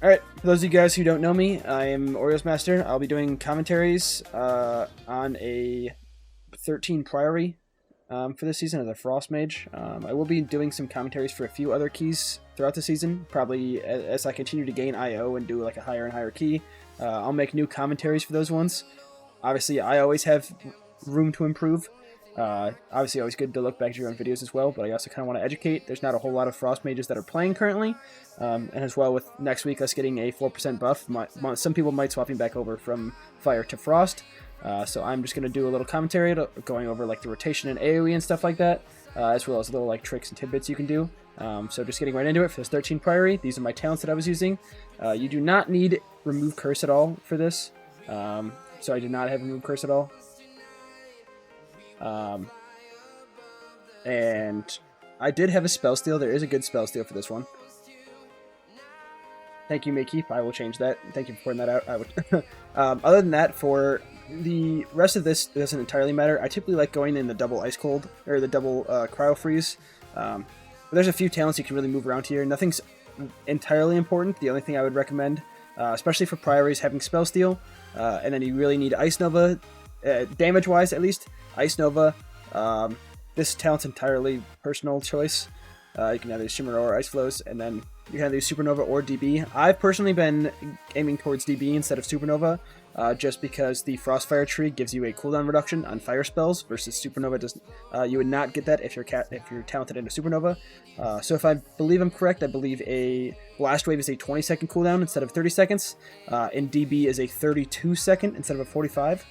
Alright, for those of you guys who don't know me, I am Oreos Master. I'll be doing commentaries on a 13 Priory for this season as a Frost Mage. I will be doing some commentaries for a few other keys throughout the season, probably as I continue to gain IO and do like a higher and higher key. I'll make new commentaries for those ones. Obviously, I always have room to improve. Obviously, always good to look back at your own videos as well, but I also kind of want to educate. There's not a whole lot of Frost Mages that are playing currently, and as well with next week us getting a 4% buff, some people might swapping back over from Fire to Frost, so I'm just going to do a little commentary going over like the rotation and AoE and stuff like that, as well as little like tricks and tidbits you can do. So just getting right into it for this 13 Priory. These are my talents that I was using. You do not need Remove Curse at all for this, so I did not have Remove Curse at all. And I did have a spell steal. There is a good spell steal for this one. Thank you, Mage. I will change that. Thank you for pointing that out. I would. Other than that, for the rest of this, it doesn't entirely matter. I typically like going in the double ice cold or the double cryo freeze. But there's a few talents you can really move around here. Nothing's entirely important. The only thing I would recommend, especially for Priory, is having spell steal, and then you really need Ice Nova, damage-wise at least. Ice Nova. This talent's entirely personal choice. You can either Shimmer or Ice Flows, and then you can either use Supernova or DB. I've personally been aiming towards DB instead of Supernova, just because the Frostfire tree gives you a cooldown reduction on fire spells, versus Supernova doesn't. You would not get that if you're talented into Supernova. So if I believe I'm correct, I believe a Blast Wave is a 20-second cooldown instead of 30 seconds, and DB is a 32-second instead of a 45.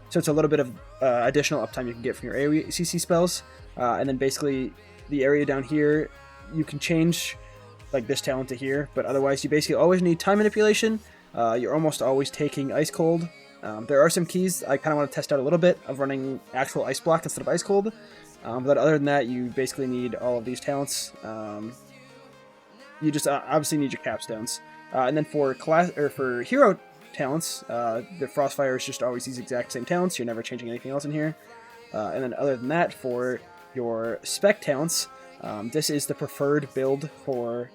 So it's a little bit of additional uptime you can get from your AoE CC spells. And then basically the area down here, you can change like this talent to here, but otherwise you basically always need time manipulation. You're almost always taking Ice Cold. There are some keys I kind of want to test out a little bit of running actual Ice Block instead of Ice Cold. But other than that, you basically need all of these talents. You just obviously need your capstones. And then for for hero talents, the Frostfire is just always these exact same talents. You're never changing anything else in here. And then other than that, for your spec talents, this is the preferred build for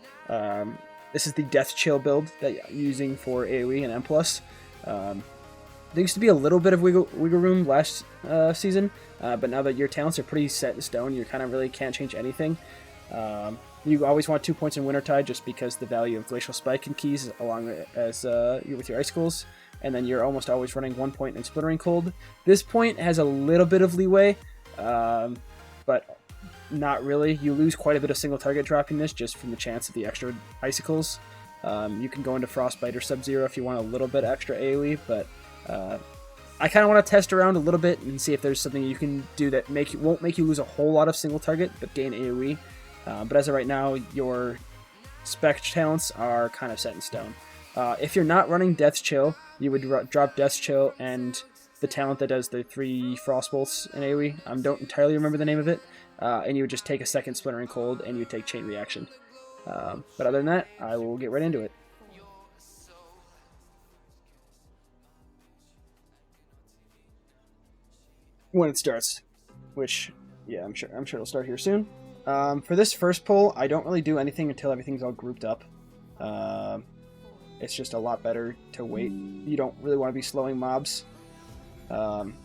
this is the Death Chill build that you're using for AoE and M+. There used to be a little bit of wiggle room last season, but now that your talents are pretty set in stone, you kind of really can't change anything. You always want 2 points in Wintertide just because the value of Glacial Spike and keys along as with your Icicles, and then you're almost always running 1 point in Splittering Cold. This point has a little bit of leeway, but not really. You lose quite a bit of single target dropping this just from the chance of the extra Icicles. You can go into Frostbite or Sub-Zero if you want a little bit extra AoE, but I kind of want to test around a little bit and see if there's something you can do that won't make you lose a whole lot of single target, but gain AoE. But as of right now, your spec talents are kind of set in stone. If you're not running Death's Chill, you would drop Death's Chill and the talent that does the 3 Frost Bolts in AoE. I don't entirely remember the name of it. And you would just take a second Splintering Cold and you would take Chain Reaction. But other than that, I will get right into it. When it starts, which, yeah, I'm sure it'll start here soon. For this first pull, I don't really do anything until everything's all grouped up. It's just a lot better to wait. You don't really want to be slowing mobs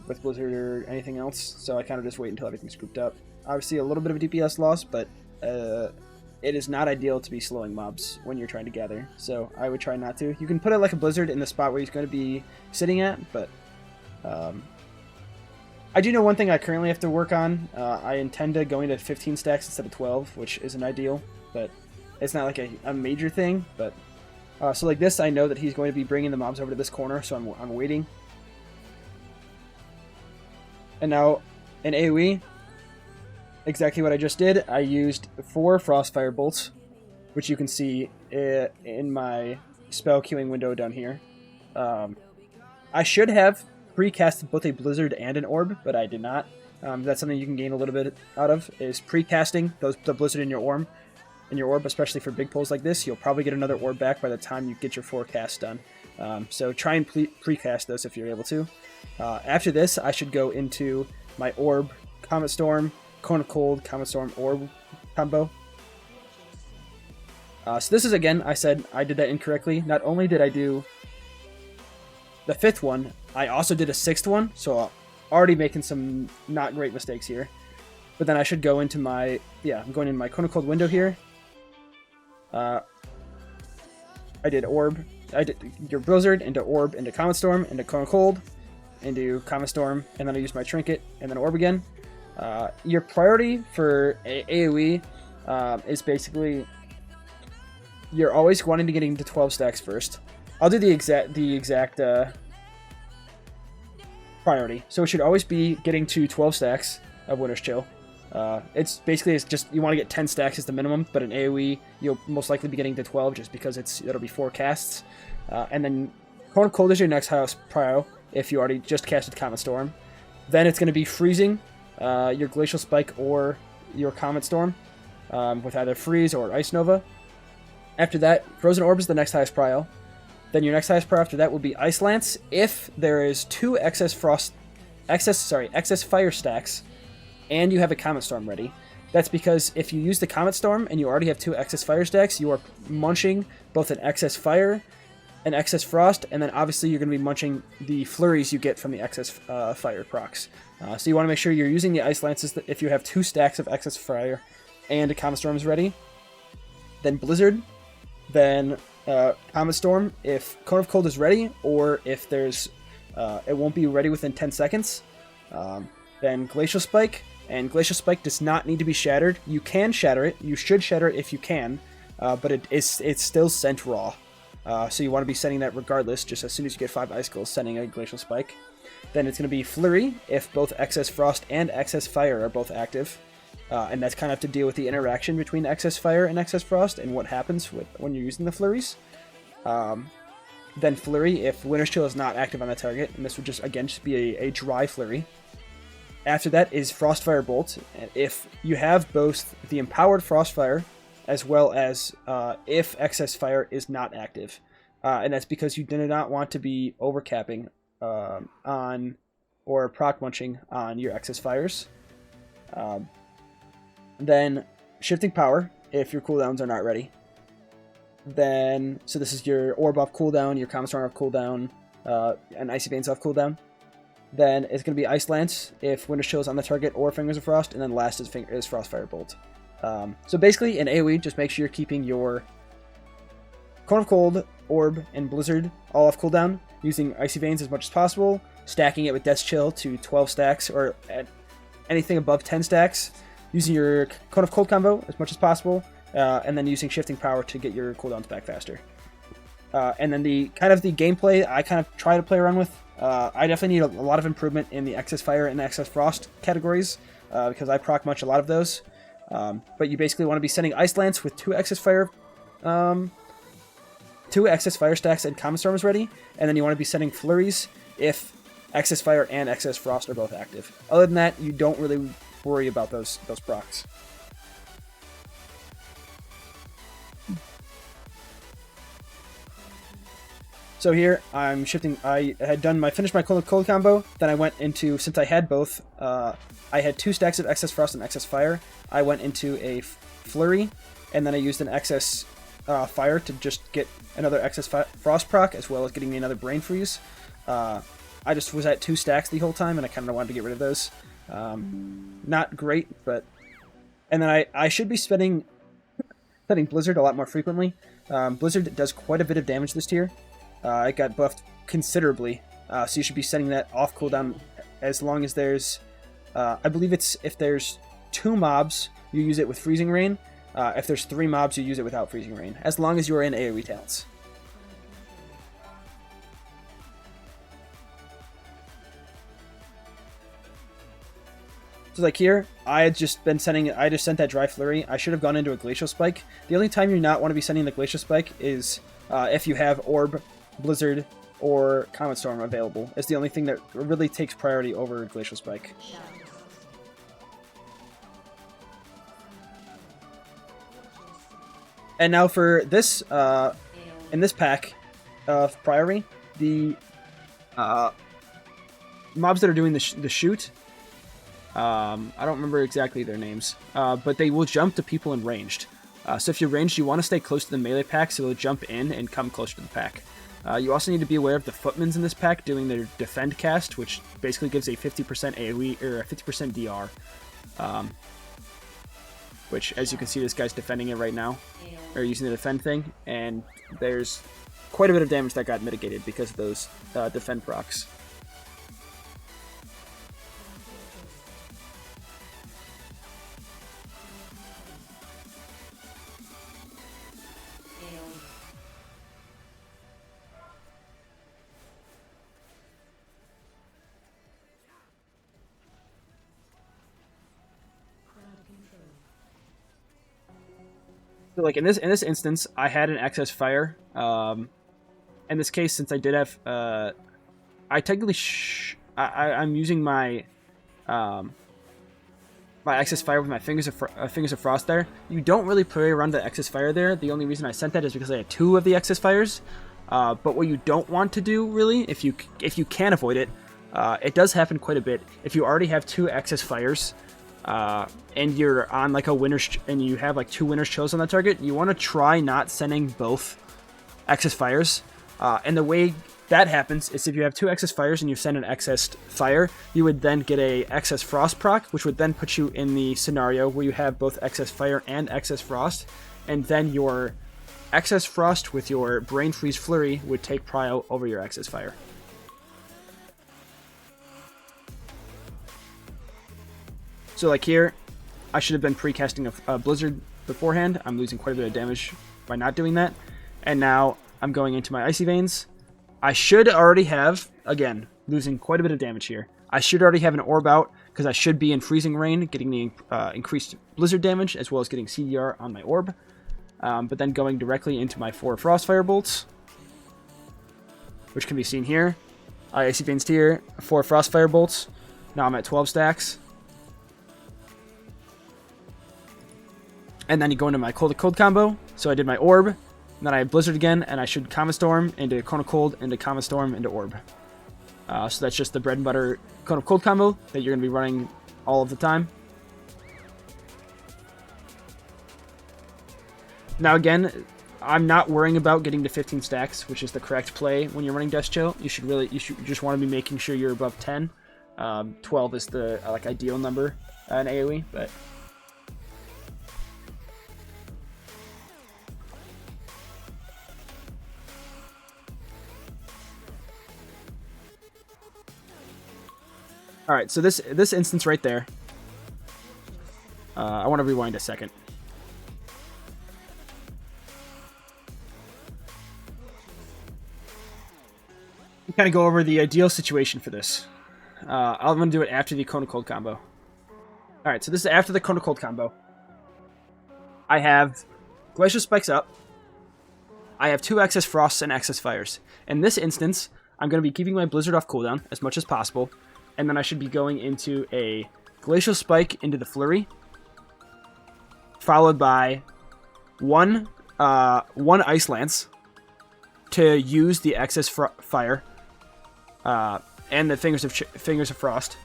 with Blizzard or anything else, so I kind of just wait until everything's grouped up. Obviously a little bit of a DPS loss, but it is not ideal to be slowing mobs when you're trying to gather, so I would try not to. You can put it like a Blizzard in the spot where he's going to be sitting at, but I do know one thing I currently have to work on. I intend to go into 15 stacks instead of 12, which isn't ideal, but it's not like a major thing. But so like this, I know that he's going to be bringing the mobs over to this corner, so I'm waiting. And now in AoE, exactly what I just did. I used 4 Frostfire bolts, which you can see in my spell queuing window down here. I should have precasted both a Blizzard and an Orb, but I did not. That's something you can gain a little bit out of, is precasting the Blizzard in your Orb, especially for big pulls like this. You'll probably get another Orb back by the time you get your 4 casts done. So try and precast those if you're able to. After this, I should go into my Orb, Comet Storm, Cone of Cold, Comet Storm, Orb combo. So this is, again, I said I did that incorrectly. Not only did I do the 5th one, I also did a 6th one, so already making some not great mistakes here. But then I should go into my, I'm going in my Cone of Cold window here. I did Orb. I did your Blizzard into Orb into Comet Storm into Cone of Cold into Comet Storm, and then I used my Trinket and then Orb again. Your priority for AoE is basically you're always wanting to get into 12 stacks first. I'll do the exact priority. So it should always be getting to 12 stacks of Winter's Chill. It's just you want to get 10 stacks as the minimum, but in AoE you'll most likely be getting to 12 just because it'll be 4 casts. And then Cone of Cold is your next highest prio if you already just casted Comet Storm. Then it's going to be freezing your Glacial Spike or your Comet Storm with either Freeze or Ice Nova. After that, Frozen Orb is the next highest prio. Then your next highest prio after that will be Ice Lance if there is 2 excess fire stacks and you have a Comet Storm ready. That's because if you use the Comet Storm and you already have 2 excess fire stacks, you are munching both an excess fire and excess frost, and then obviously you're going to be munching the flurries you get from the excess fire procs. So you want to make sure you're using the Ice Lances if you have 2 stacks of excess fire and a Comet Storm is ready. Then Blizzard. Then Comet Storm if Cone of Cold is ready, or if there's it won't be ready within 10 seconds. Then Glacial Spike, and Glacial Spike does not need to be shattered. You can shatter it. You should shatter it if you can, but it's still sent raw. So you want to be sending that regardless, just as soon as you get 5 Icicles, sending a Glacial Spike. Then it's going to be Flurry if both Excess Frost and Excess Fire are both active. And that's kind of to deal with the interaction between Excess Fire and Excess Frost and what happens when you're using the Flurries. Then Flurry if Winter's Chill is not active on the target, and this would just be a dry Flurry. After that is Frostfire Bolt, if you have both the Empowered Frostfire as well as if Excess Fire is not active. And that's because you do not want to be overcapping on or proc munching on your Excess Fires. Then Shifting Power if your cooldowns are not ready. Then, so this is your Orb off cooldown, your Comet Storm off cooldown, and Icy Veins off cooldown. Then it's going to be Ice Lance if Winter's Chill is on the target or Fingers of Frost, and then last is Frostfire Bolt. So basically, in AoE, just make sure you're keeping your Cone of Cold, Orb, and Blizzard all off cooldown, using Icy Veins as much as possible, stacking it with Death's Chill to 12 stacks, or at anything above 10 stacks, using your Cone of Cold combo as much as possible, and then using Shifting Power to get your cooldowns back faster. And then the gameplay I kind of try to play around with. I definitely need a lot of improvement in the Excess Fire and Excess Frost categories, because I proc munch a lot of those. But you basically want to be sending Ice Lance with 2 Excess Fire stacks and Comet Storm is ready, and then you want to be sending Flurries if Excess Fire and Excess Frost are both active. Other than that, you don't really worry about those procs. So here I'm shifting. I had finished my Cold combo. Then I went into, since I had both, I had 2 stacks of Excess Frost and Excess Fire. I went into a Flurry, and then I used an Excess Fire to just get another Excess Frost proc, as well as getting me another Brain Freeze. I just was at 2 stacks the whole time, and I kind of wanted to get rid of those. Not great, but... And then I should be setting Blizzard a lot more frequently. Blizzard does quite a bit of damage this tier. It got buffed considerably, so you should be setting that off cooldown as long as there's... I believe it's if there's 2 mobs, you use it with Freezing Rain. If there's 3 mobs, you use it without Freezing Rain, as long as you're in AoE talents. So like here, I just sent that Dry Flurry. I should have gone into a Glacial Spike. The only time you not want to be sending the Glacial Spike is if you have Orb, Blizzard, or Comet Storm available. It's the only thing that really takes priority over Glacial Spike. And now for this, in this pack of Priory, the mobs that are doing the shoot, I don't remember exactly their names, but they will jump to people in ranged. So if you're ranged, you want to stay close to the melee pack so they'll jump in and come closer to the pack. You also need to be aware of the footmans in this pack doing their defend cast, which basically gives a 50% AoE or a 50% DR. Which, as you can see, this guy's defending it right now, or using the defend thing, and there's quite a bit of damage that got mitigated because of those defend procs. So, like in this instance, I had an excess fire. In this case, since I did have, I technically I'm using my my excess fire with my fingers of frost there. You don't really play around the excess fire there. The only reason I sent that is because I had 2 of the excess fires. But what you don't want to do, really, if you can avoid it, it does happen quite a bit. If you already have 2 excess fires. And you're on like a winner's and you have like 2 winners chose on that target, you want to try not sending both excess fires. And the way that happens is if you have 2 excess fires and you send an excess fire, you would then get a excess frost proc, which would then put you in the scenario where you have both excess fire and excess frost, and then your excess frost with your brain freeze flurry would take prio over your excess fire. So like here, I should have been pre-casting a Blizzard beforehand. I'm losing quite a bit of damage by not doing that. And now I'm going into my Icy Veins. I should already have, again, losing quite a bit of damage here. I should already have an orb out because I should be in Freezing Rain, getting the increased Blizzard damage as well as getting CDR on my orb. But then going directly into my 4 Frostfire Bolts, which can be seen here. I Icy Veins here, 4 Frostfire Bolts. Now I'm at 12 stacks. And then you go into my cold to cold combo. So I did my orb, and then I have Blizzard again, and I should Common Storm into Cone of Cold, into Common Storm, into Orb. So that's just the bread and butter Cone of Cold combo that you're going to be running all of the time. Now again, I'm not worrying about getting to 15 stacks, which is the correct play when you're running Death Chill. You should just want to be making sure you're above 10. 12 is the like ideal number in AoE, but. All right, so this instance right there, I want to rewind a second. Kind of go over the ideal situation for this. I'm going to do it after the Cone of Cold combo. All right, so this is after the Cone of Cold combo. I have Glacial Spikes up. I have 2 excess Frosts and excess Fires. In this instance, I'm going to be keeping my Blizzard off cooldown as much as possible. And then I should be going into a Glacial Spike into the Flurry, followed by one Ice Lance to use the excess fire and the Fingers of Frost,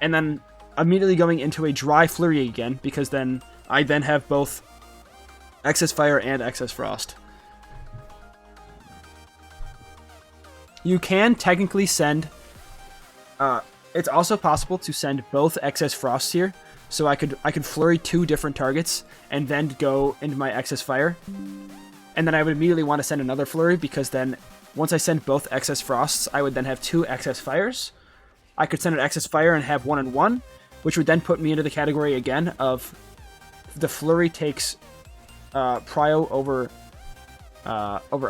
and then immediately going into a dry Flurry again because then I have both excess fire and excess frost. You can technically send. It's also possible to send both excess frosts here, so I could flurry 2 different targets and then go into my excess fire, and then I would immediately want to send another flurry because then once I send both excess frosts, I would then have 2 excess fires. I could send an excess fire and have 1 and 1, which would then put me into the category again of the flurry takes prio over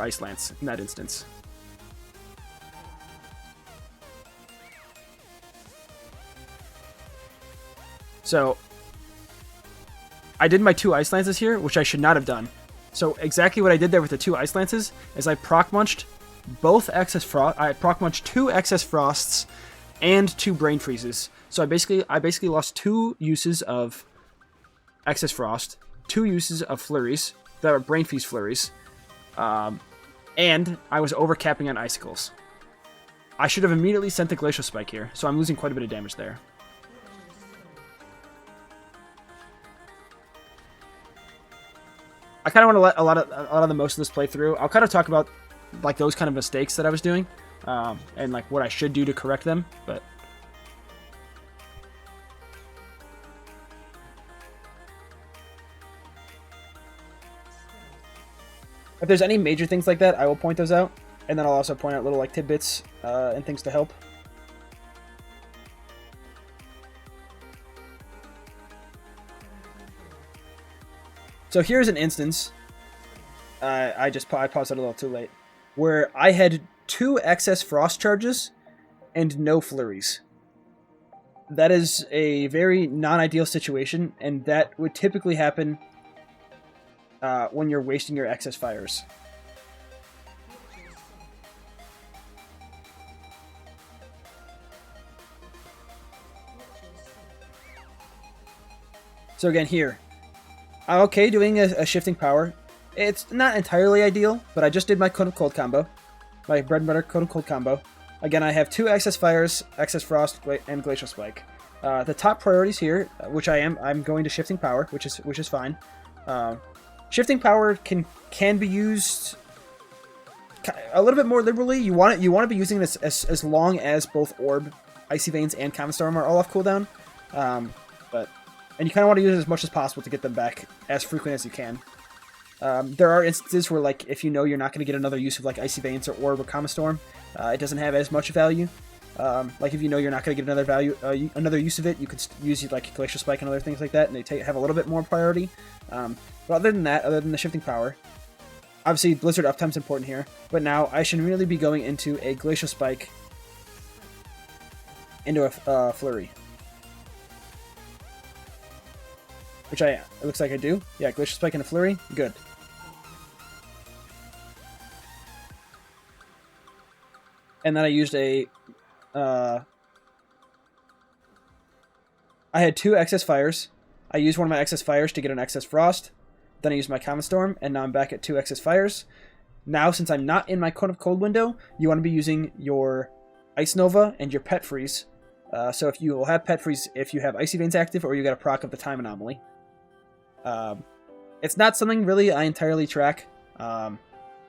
Ice Lance in that instance. So, I did my 2 Ice Lances here, which I should not have done. So exactly what I did there with the 2 Ice Lances is I proc munched both excess frost. I proc munched 2 excess frosts and 2 brain freezes. So I basically lost 2 uses of excess frost, 2 uses of flurries that were brain freeze flurries, and I was overcapping on icicles. I should have immediately sent the Glacial Spike here, so I'm losing quite a bit of damage there. I kind of want to let a lot of the most of this play through. I'll kind of talk about like those kind of mistakes that I was doing, and like what I should do to correct them. But if there's any major things like that, I will point those out, and then I'll also point out little like tidbits and things to help. So here's an instance. I paused it a little too late, where I had 2 excess frost charges and no flurries. That is a very non-ideal situation, and that would typically happen when you're wasting your excess fires. So again, here, I'm okay doing a shifting power. It's not entirely ideal, but I just did my Cone of Cold combo. My bread and butter Cone of Cold combo. Again, I have 2 excess fires, excess frost, and glacial spike. The top priorities here, which I'm going to shifting power, which is fine. Shifting power can be used a little bit more liberally. You want to be using this as long as both Orb, Icy Veins, and Common Storm are all off cooldown. And you kind of want to use it as much as possible to get them back as frequent as you can. There are instances where, like, if you know you're not going to get another use of like Icy Veins or Orb or Common Storm, it doesn't have as much value. Like if you know you're not going to get another use of it, you could use like Glacial Spike and other things like that, and they have a little bit more priority. But other than that, other than the shifting power, obviously Blizzard uptime's important here. But now I should really be going into a Glacial Spike into a Flurry. Which it looks like I do. Yeah, Glacial Spike and a Flurry. Good. And then I used I had 2 excess fires. I used one of my excess fires to get an excess frost. Then I used my Common Storm, and now I'm back at 2 excess fires. Now, since I'm not in my Cone of Cold window, you want to be using your Ice Nova and your Pet Freeze. So if you will have Pet Freeze if you have Icy Veins active, or you got a proc of the Time Anomaly. It's not something really I entirely track.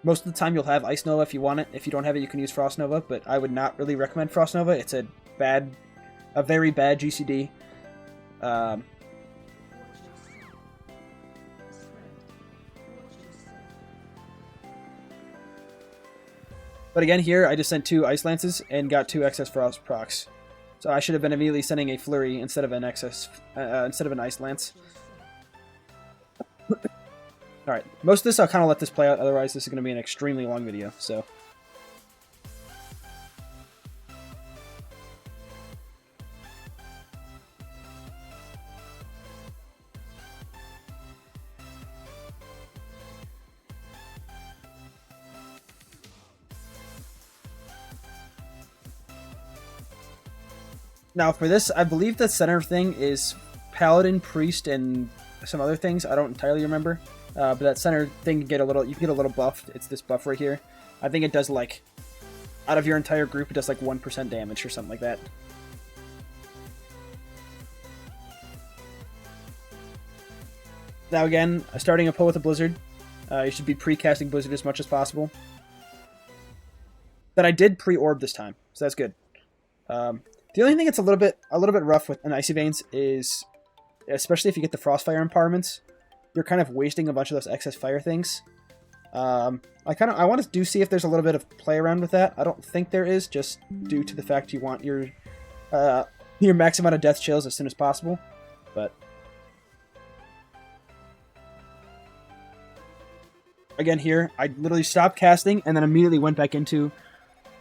Most of the time you'll have Ice Nova if you want it. If you don't have it, you can use Frost Nova, but I would not really recommend Frost Nova. It's a very bad GCD. But again, here I just sent 2 Ice Lances and got 2 excess Frost procs. So I should have been immediately sending a Flurry instead of an Ice Lance. Alright, most of this I'll kind of let this play out, otherwise this is going to be an extremely long video, so... Now for this, I believe the center thing is Paladin, Priest, and some other things. I don't entirely remember. But that center thing you can get a little buff. It's this buff right here. I think it does like, out of your entire group, it does like 1% damage or something like that. Now again, starting a pull with a Blizzard. You should be pre-casting Blizzard as much as possible. But I did pre-orb this time, so that's good. The only thing that's a little bit rough with an Icy Veins is, especially if you get the Frostfire empowerments, you're kind of wasting a bunch of those excess fire things. I want to see if there's a little bit of play around with that. I don't think there is, just due to the fact you want your max amount of death chills as soon as possible. But again, here I literally stopped casting and then immediately went back into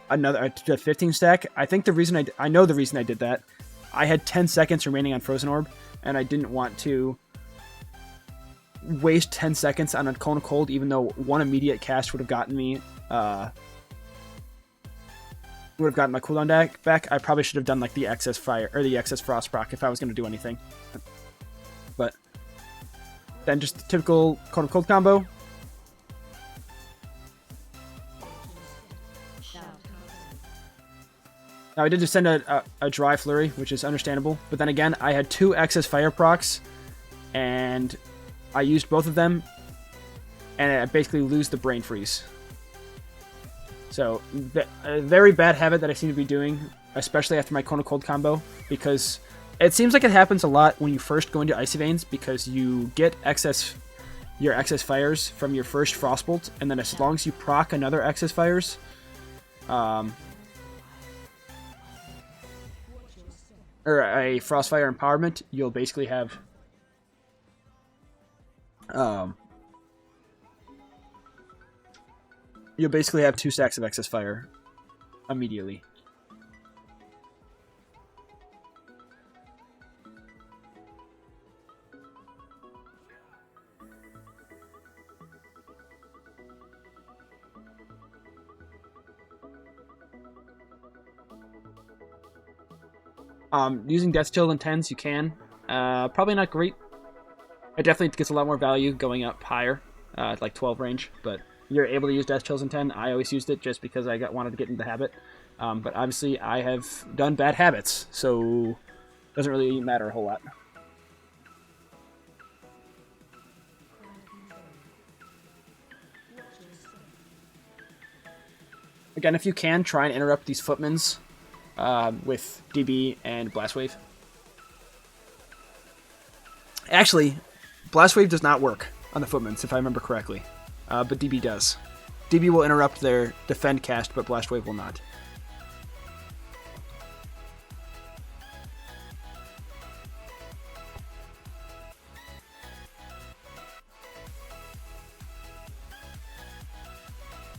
another 15 stack. I think I know the reason I did that. I had 10 seconds remaining on Frozen Orb, and I didn't want to waste 10 seconds on a Cone of Cold, even though one immediate cast would have gotten me my cooldown back. I probably should have done like the excess fire or the excess frost proc if I was going to do anything. But then just the typical Cone of Cold combo. Now I did just send a dry flurry, which is understandable, but then again I had 2 excess fire procs and I used both of them and I basically lose the brain freeze. So, a very bad habit that I seem to be doing, especially after my Cone of Cold combo, because it seems like it happens a lot when you first go into Icy Veins, because you get your excess fires from your first Frostbolt, and then as long as you proc another excess fires, or a Frostfire Empowerment, you'll basically have you'll basically have 2 stacks of excess fire immediately. Using Death Chill in 10s, you can. Probably not great. It definitely gets a lot more value going up higher, like 12 range, but you're able to use Death Chills in 10. I always used it just because I wanted to get into the habit. But obviously, I have done bad habits, so it doesn't really matter a whole lot. Again, if you can, try and interrupt these Footmans with DB and Blast Wave. Actually, Blast Wave does not work on the Footmans, if I remember correctly. But DB does. DB will interrupt their defend cast, but Blast Wave will not.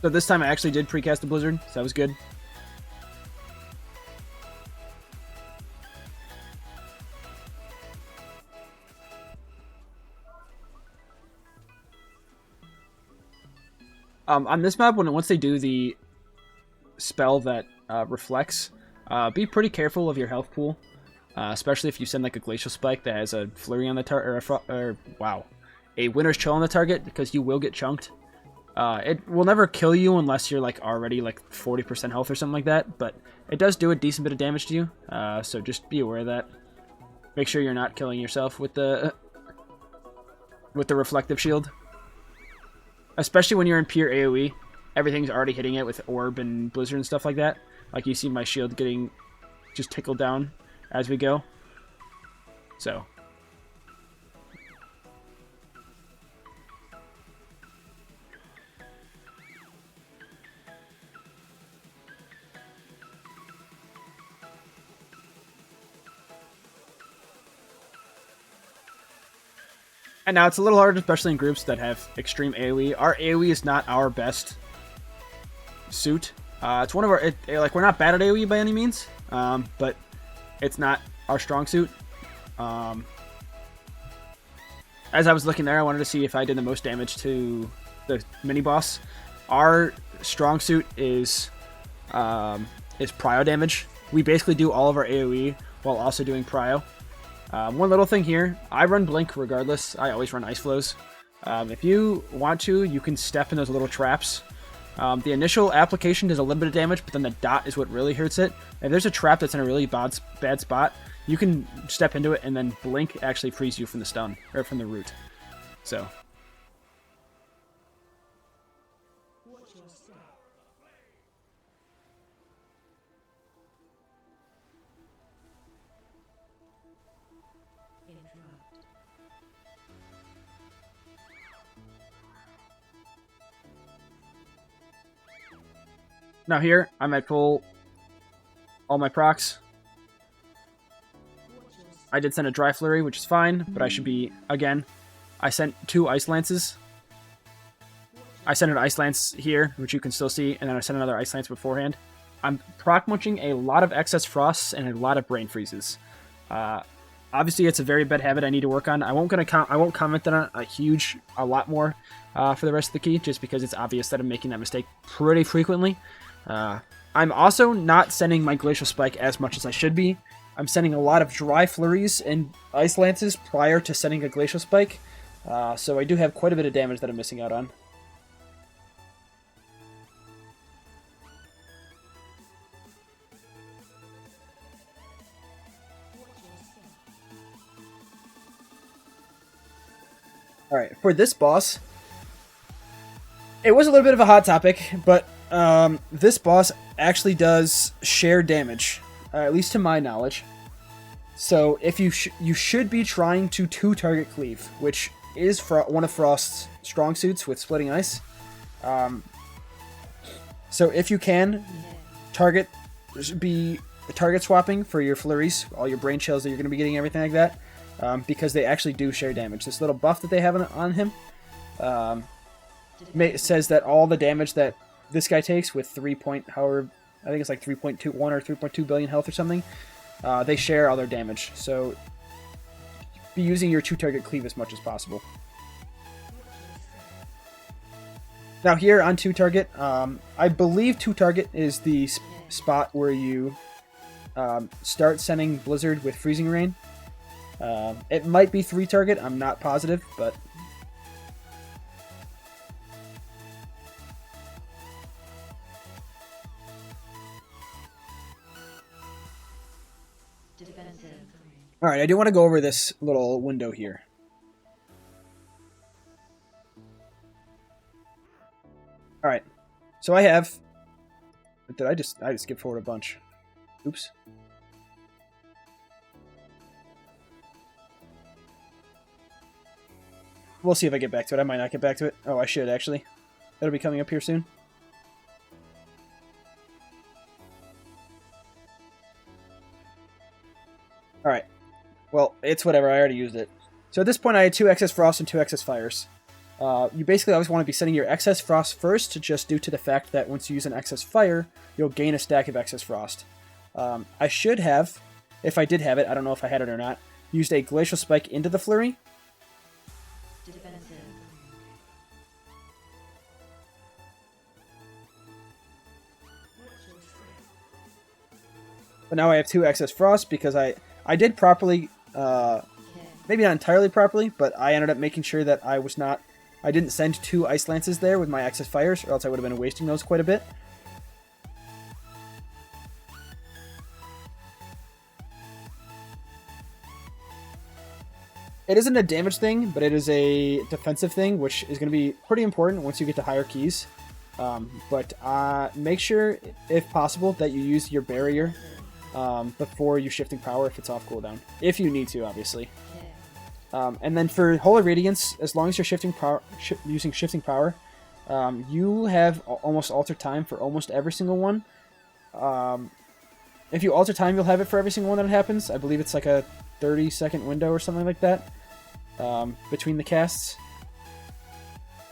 So this time I actually did precast the Blizzard, so that was good. On this map, once they do the spell that reflects, be pretty careful of your health pool, especially if you send like a Glacial Spike that has a Flurry on the target, or a Winter's Chill on the target, because you will get chunked. It will never kill you unless you're like already like 40% health or something like that, but it does do a decent bit of damage to you, so just be aware of that. Make sure you're not killing yourself with the reflective shield. Especially when you're in pure AoE, everything's already hitting it with Orb and Blizzard and stuff like that. Like you see my shield getting just tickled down as we go. So. And now it's a little hard, especially in groups that have extreme AoE. Our AoE is not our best suit. It's one of our... like, we're not bad at AoE by any means, but it's not our strong suit. As I was looking there, I wanted to see if I did the most damage to the mini-boss. Our strong suit is prio damage. We basically do all of our AoE while also doing prio. One little thing here, I run Blink regardless. I always run Ice Flows. If you want to, you can step in those little traps. The initial application does a little bit of damage, but then the dot is what really hurts it. If there's a trap that's in a really bad spot, you can step into it, and then Blink actually frees you from the stun, or from the root. So. Now here, I'm at full all my procs. I did send a Dry Flurry, which is fine, but I should be, again, I sent 2 Ice Lances. I sent an Ice Lance here, which you can still see, and then I sent another Ice Lance beforehand. I'm proc munching a lot of excess frosts and a lot of brain freezes. Obviously, it's a very bad habit I need to work on. I won't comment on it a lot more for the rest of the key, just because it's obvious that I'm making that mistake pretty frequently. I'm also not sending my Glacial Spike as much as I should be. I'm sending a lot of Dry Flurries and Ice Lances prior to sending a Glacial Spike, so I do have quite a bit of damage that I'm missing out on. Alright, for this boss, It was a little bit of a hot topic, but this boss actually does share damage, at least to my knowledge. So if you should be trying to 2-target cleave, which is one of Frost's strong suits with splitting ice. So if you can, target swapping for your flurries, all your brain shells that you're going to be getting, everything like that, because they actually do share damage. This little buff that they have on him says that all the damage that this guy takes with 3 point, however, I think it's like 3.21 or 3.2 billion health or something, they share all their damage. So be using your 2-target cleave as much as possible. Now here on 2-target, I believe 2-target is the spot where you start sending Blizzard with Freezing Rain. It might be 3-target, I'm not positive, but... Alright, I do want to go over this little window here. Alright, so I have... I just skipped forward a bunch. Oops. We'll see if I get back to it. I might not get back to it. Oh, I should, actually. That'll be coming up here soon. Alright. Well, it's whatever. I already used it. So at this point, I had 2 excess frost and 2 excess fires. You basically always want to be setting your excess frost first, just due to the fact that once you use an excess fire, you'll gain a stack of excess frost. I should have, if I did have it, I don't know if I had it or not, used a glacial spike into the flurry. But now I have 2 excess frost because I did properly, maybe not entirely properly, but I ended up making sure that I didn't send 2 ice lances there with my excess fires, or else I would have been wasting those quite a bit. It isn't a damage thing, but it is a defensive thing, which is going to be pretty important once you get to higher keys. But make sure, if possible, that you use your barrier before you shifting power if it's off cooldown. If you need to, obviously. And then for Holy Radiance, as long as you're using shifting power, you have almost alter time for almost every single one. If you alter time, you'll have it for every single one that happens. I believe it's like a 30-second window or something like that between the casts.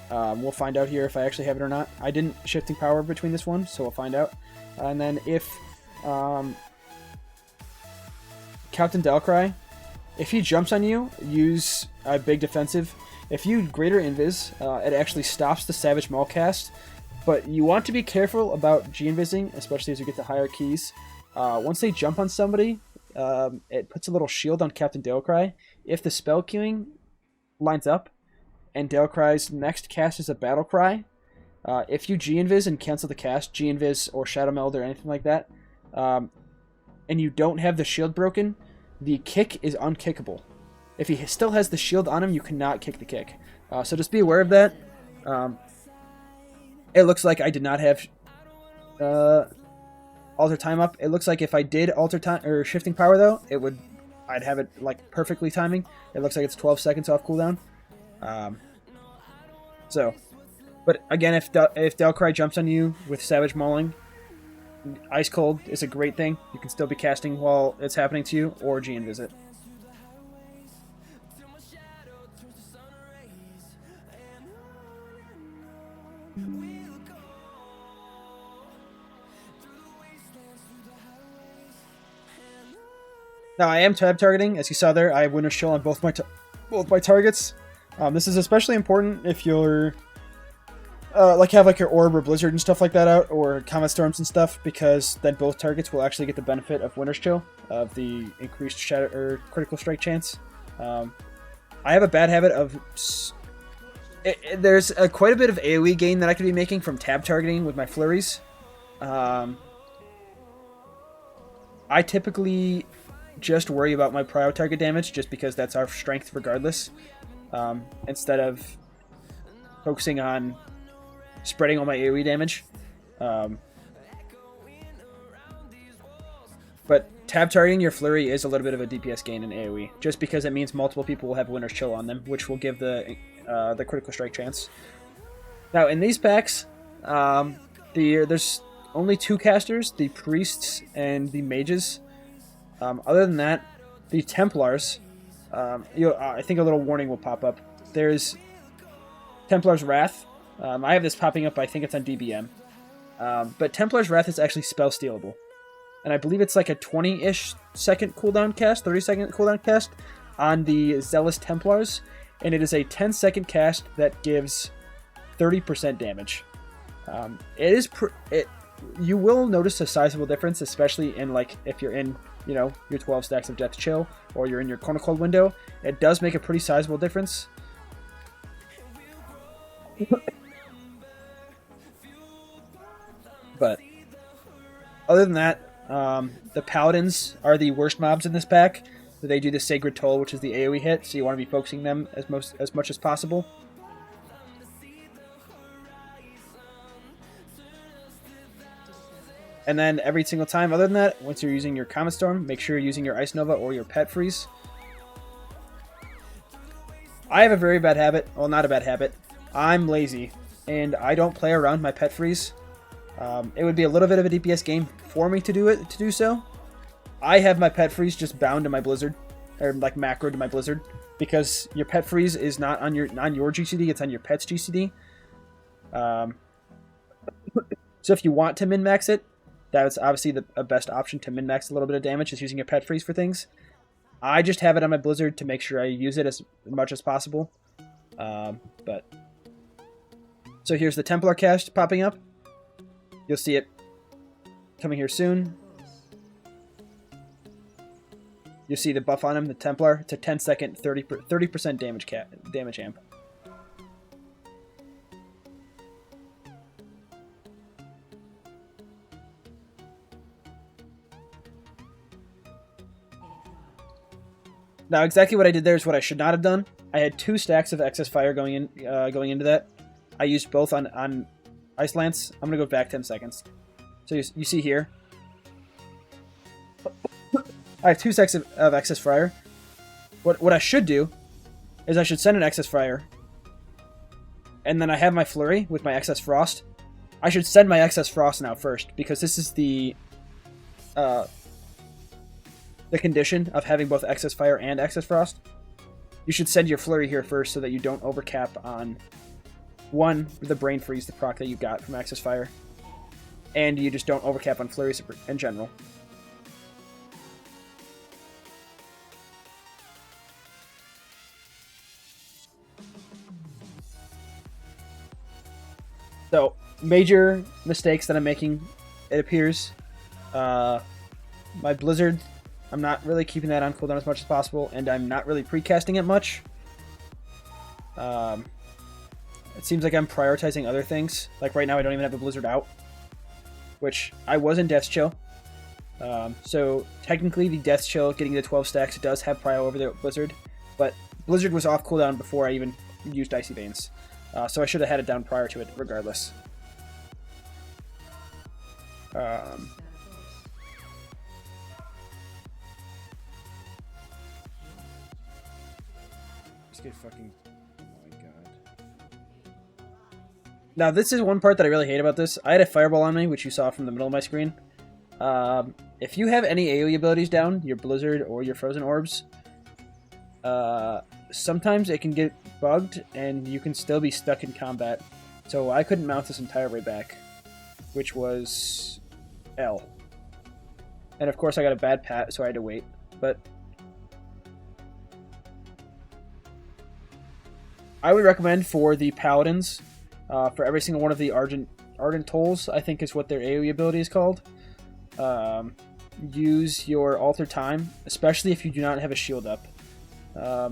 We'll find out here if I actually have it or not. I didn't shifting power between this one, so we'll find out. And then if Captain Dalcry, if he jumps on you, use a big defensive. If you greater invis, it actually stops the Savage Maul cast, but you want to be careful about G-invising, especially as you get to higher keys. Once they jump on somebody, it puts a little shield on Captain Dalcry. If the spell queuing lines up, and Dalcry's next cast is a Battle Cry, if you G-invis and cancel the cast, G-invis or Shadow Meld or anything like that, and you don't have the shield broken, the kick is unkickable. If he still has the shield on him, you cannot kick the kick. So just be aware of that. It looks like I did not have alter time up. It looks like if I did alter time or shifting power though, I'd have it like perfectly timing. It looks like it's 12 seconds off cooldown. But again, if Dalcry jumps on you with Savage Mauling, Ice Cold is a great thing. You can still be casting while it's happening to you, or G-invis it. Now I am tab targeting, as you saw there. I have Winter's Chill on both my targets. This is especially important if you're have your Orb or Blizzard and stuff like that out, or Comet Storms and stuff, because then both targets will actually get the benefit of Winter's Chill, of the increased shadow or critical strike chance. I have a bad habit of... there's quite a bit of AoE gain that I could be making from tab targeting with my flurries. I typically just worry about my prio target damage, just because that's our strength regardless, instead of focusing on spreading all my AoE damage. But tab targeting your flurry is a little bit of a DPS gain in AoE, just because it means multiple people will have Winter's Chill on them, which will give the critical strike chance. Now in these packs, there's only 2 casters, the priests and the mages. Other than that, the Templars, I think a little warning will pop up. There's Templar's Wrath. I have this popping up, I think it's on DBM. But Templar's Wrath is actually spell stealable. And I believe it's like a 20-ish second cooldown cast, 30-second cooldown cast on the Zealous Templars. And it is a 10-second cast that gives 30% damage. You will notice a sizable difference, especially in like if you're in, you know, your 12 stacks of Death Chill or you're in your Corner Cold window. It does make a pretty sizable difference. But other than that, the Paladins are the worst mobs in this pack. They do the Sacred Toll, which is the AoE hit, so you want to be focusing them as much as possible. And then every single time, other than that, once you're using your Comet Storm, make sure you're using your Ice Nova or your Pet Freeze. I have a very bad habit. Well, not a bad habit. I'm lazy, and I don't play around my Pet Freeze. It would be a little bit of a DPS game for me to do so. I have my Pet Freeze just bound to my Blizzard, or like macro to my Blizzard, because your Pet Freeze is not on your GCD, it's on your pet's GCD. So if you want to min-max it, that's obviously the best option to min-max a little bit of damage, is using your Pet Freeze for things. I just have it on my Blizzard to make sure I use it as much as possible. So here's the Templar cast popping up. You'll see it coming here soon. You'll see the buff on him, the Templar. It's a 10-second, 30% damage amp. Now, exactly what I did there is what I should not have done. I had 2 stacks of excess fire going into that. I used both on Ice Lance. I'm going to go back 10 seconds. So you see here, I have 2 stacks of excess fire. What I should do is I should send an excess fire, and then I have my flurry with my excess frost. I should send my excess frost now first, because this is the condition of having both excess fire and excess frost. You should send your flurry here first so that you don't overcap on the brain freeze, the proc that you got from excess fire, and you just don't overcap on flurries in general. So, major mistakes that I'm making, it appears. My Blizzard, I'm not really keeping that on cooldown as much as possible, and I'm not really precasting it much. It seems like I'm prioritizing other things. Like right now I don't even have a Blizzard out, which I was in Death's Chill. So technically the Death's Chill getting the 12 stacks does have prio over the Blizzard, but Blizzard was off cooldown before I even used Icy Veins. So I should have had it down prior to it regardless. Just get fucking... Oh my god. Now this is one part that I really hate about this. I had a fireball on me, which you saw from the middle of my screen. If you have any AoE abilities down, your Blizzard or your Frozen Orbs, sometimes it can get bugged and you can still be stuck in combat. So I couldn't mount this entire way back, which was L. And of course I got a bad pat, so I had to wait. But I would recommend for the Paladins, for every single one of the Ardent Tolls, I think is what their AoE ability is called. Use your Alter Time, especially if you do not have a shield up.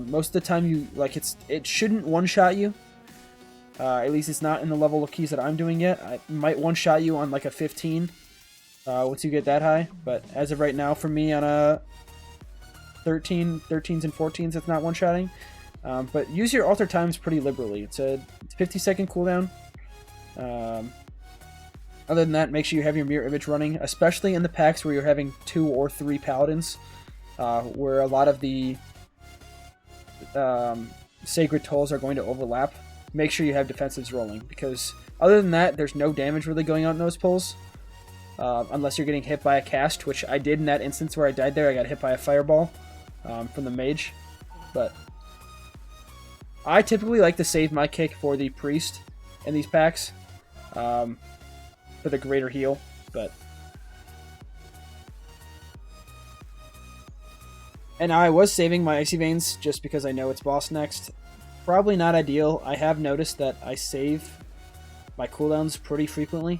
Most of the time, it shouldn't one-shot you. At least it's not in the level of keys that I'm doing yet. I might one-shot you on like a 15 once you get that high. But as of right now, for me on a 13s and 14s, it's not one-shotting. But use your Alter Times pretty liberally. It's a 50-second cooldown. Other than that, make sure you have your mirror image running, especially in the packs where you're having 2 or 3 paladins, where a lot of the sacred tolls are going to overlap. Make sure you have defensives rolling, because other than that, there's no damage really going on in those pulls, unless you're getting hit by a cast, which I did in that instance where I died there. I got hit by a fireball from the mage, but I typically like to save my kick for the priest in these packs, for the greater heal, but... And I was saving my Icy Veins just because I know it's boss next. Probably not ideal. I have noticed that I save my cooldowns pretty frequently,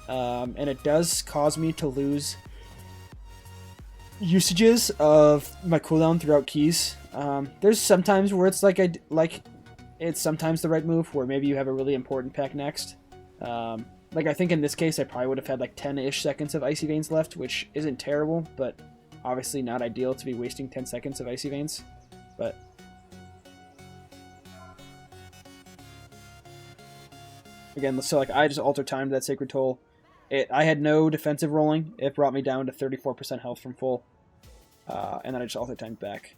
and it does cause me to lose usages of my cooldown throughout keys. There's sometimes where it's it's sometimes the right move, where maybe you have a really important pack next. Like, I think in this case, I probably would have had like 10-ish seconds of Icy Veins left, which isn't terrible, but obviously not ideal to be wasting 10 seconds of Icy Veins. But again, so like I just alter timed that Sacred Toll. I had no defensive rolling. It brought me down to 34% health from full, and then I just alter timed back.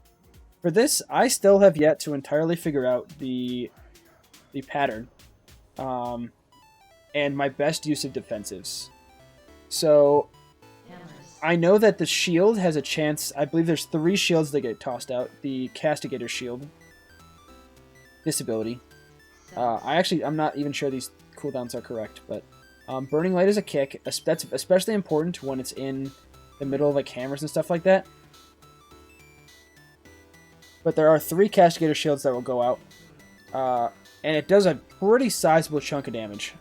For this, I still have yet to entirely figure out the pattern. And my best use of defensives. So, I know that the shield has a chance. I believe there's 3 shields that get tossed out. The Castigator shield. This ability. I'm not even sure these cooldowns are correct, but Burning Light is a kick. That's especially important when it's in the middle of like hammers and stuff like that. But there are 3 Castigator shields that will go out. And it does a pretty sizable chunk of damage.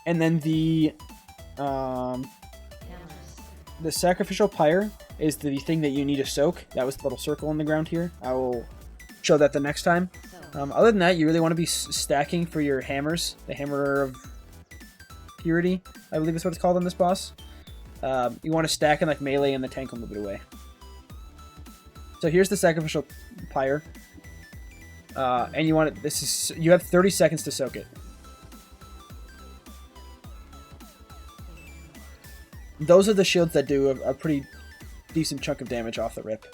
And then the Sacrificial Pyre is the thing that you need to soak. That was the little circle on the ground here. I will show that the next time. Other than that, you really want to be stacking for your hammers. The Hammer of Purity, I believe is what it's called on this boss. You want to stack in like melee and the tank will move it away. So here's the Sacrificial Pyre. And you want it, you have 30 seconds to soak it. Those are the shields that do a pretty decent chunk of damage off the rip.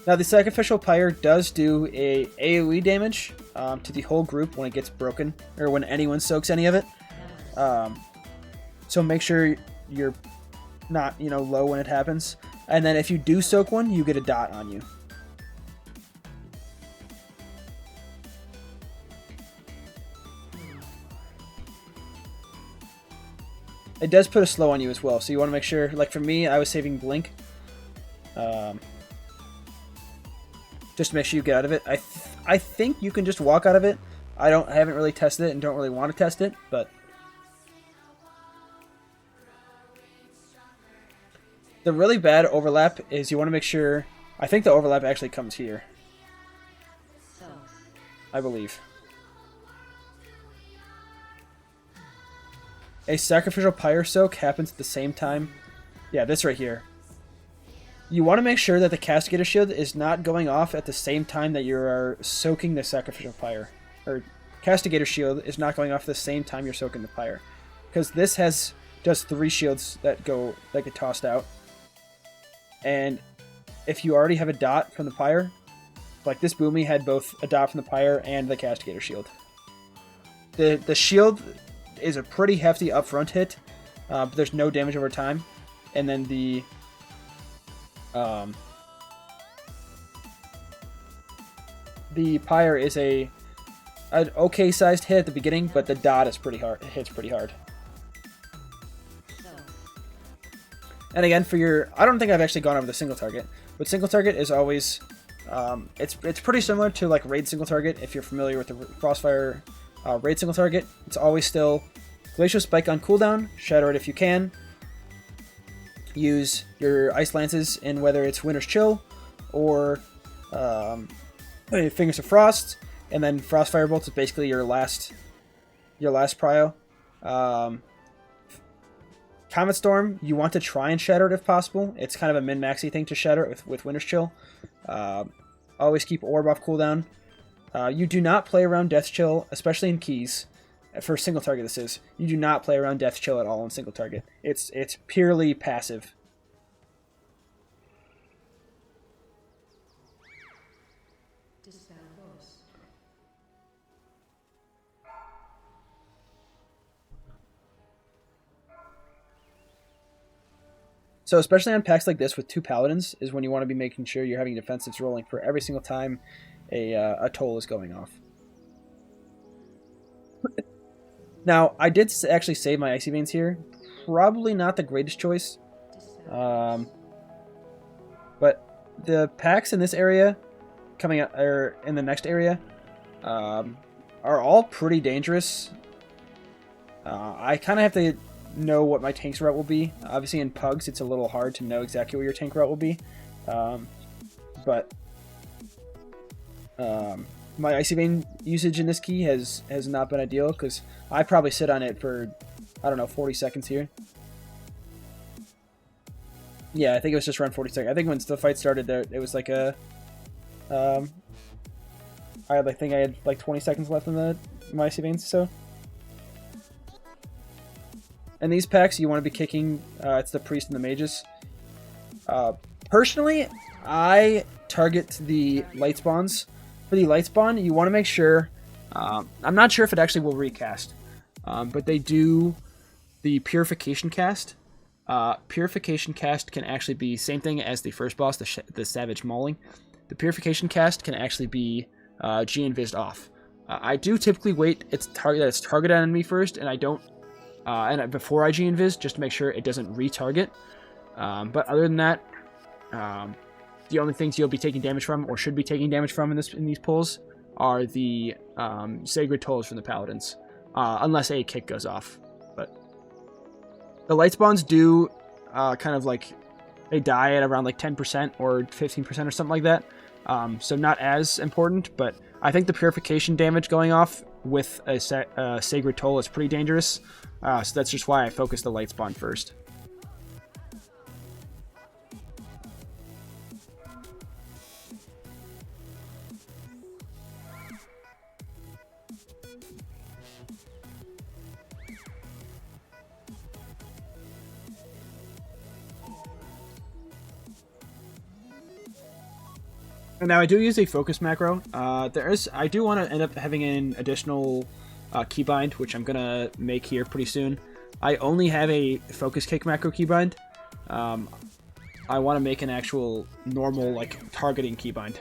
Now the Sacrificial Pyre does do a AoE damage to the whole group when it gets broken, or when anyone soaks any of it. So make sure you're not, low when it happens. And then if you do soak one, you get a dot on you. It does put a slow on you as well, so you want to make sure, like for me, I was saving Blink. Just to make sure you get out of it. I think you can just walk out of it. I haven't really tested it and don't really want to test it, but the really bad overlap is you want to make sure, I think the overlap actually comes here. I believe. A Sacrificial Pyre soak happens at the same time. Yeah, this right here. You want to make sure that the Castigator shield is not going off at the same time that you are soaking the Sacrificial Pyre. Or Castigator shield is not going off at the same time you're soaking the Pyre. Because this does 3 shields that get tossed out. And if you already have a dot from the Pyre, like this Boomy had both a dot from the Pyre and the Castigator shield. The shield is a pretty hefty upfront hit, but there's no damage over time. And then the Pyre is an okay sized hit at the beginning, but the dot is pretty hard. It hits pretty hard. And again, I don't think I've actually gone over the single target, but single target is always, it's pretty similar to like raid single target. If you're familiar with the Frostfire raid single target, it's always still Glacial Spike on cooldown, shatter it if you can. Use your Ice Lances in whether it's Winter's Chill or Fingers of Frost, and then Frostfire Bolts is basically your last prio. Comet Storm, you want to try and shatter it if possible. It's kind of a min-maxy thing to shatter it with Winter's Chill. Always keep Orb off cooldown. You do not play around Death's Chill, especially in keys. For single target this is. You do not play around Death's Chill at all in single target. It's purely passive. So especially on packs like this with 2 Paladins is when you want to be making sure you're having defensives rolling for every single time a toll is going off. Now, I did actually save my Icy Veins here. Probably not the greatest choice. But the packs in this area, coming up, or in the next area, are all pretty dangerous. I kind of have to know what my tank's route will be. Obviously in Pugs, it's a little hard to know exactly what your tank route will be. My Icy Vein usage in this key has not been ideal, because I probably sit on it for, I don't know, 40 seconds here. Yeah, I think it was just around 40 seconds. I think when the fight started there, it was like a... I think I had like 20 seconds left in my Icy Veins, so... And these packs, you want to be kicking, it's the Priest and the Mages. Personally, I target the Light Spawns. For the Light Spawn, you want to make sure, I'm not sure if it actually will recast, but they do the Purification cast. Purification cast can actually be same thing as the first boss, the Savage Mauling. The Purification cast can actually be G-Invised off. I do typically wait it's targeted on me first, and I don't before I G-Invis, just to make sure it doesn't retarget. But other than that, the only things you'll be taking damage from, or should be taking damage from in these pulls, are the Sacred Tolls from the Paladins, unless a kick goes off. But the Light Spawns do kind of like, they die at around like 10% or 15% or something like that. So not as important, but I think the Purification damage going off with a Sacred Toll is pretty dangerous. So that's just why I focus the Light Spawn first. And now I do use a focus macro. I do want to end up having an additional keybind, which I'm gonna make here pretty soon. I only have a focus kick macro keybind. I want to make an actual normal like targeting keybind.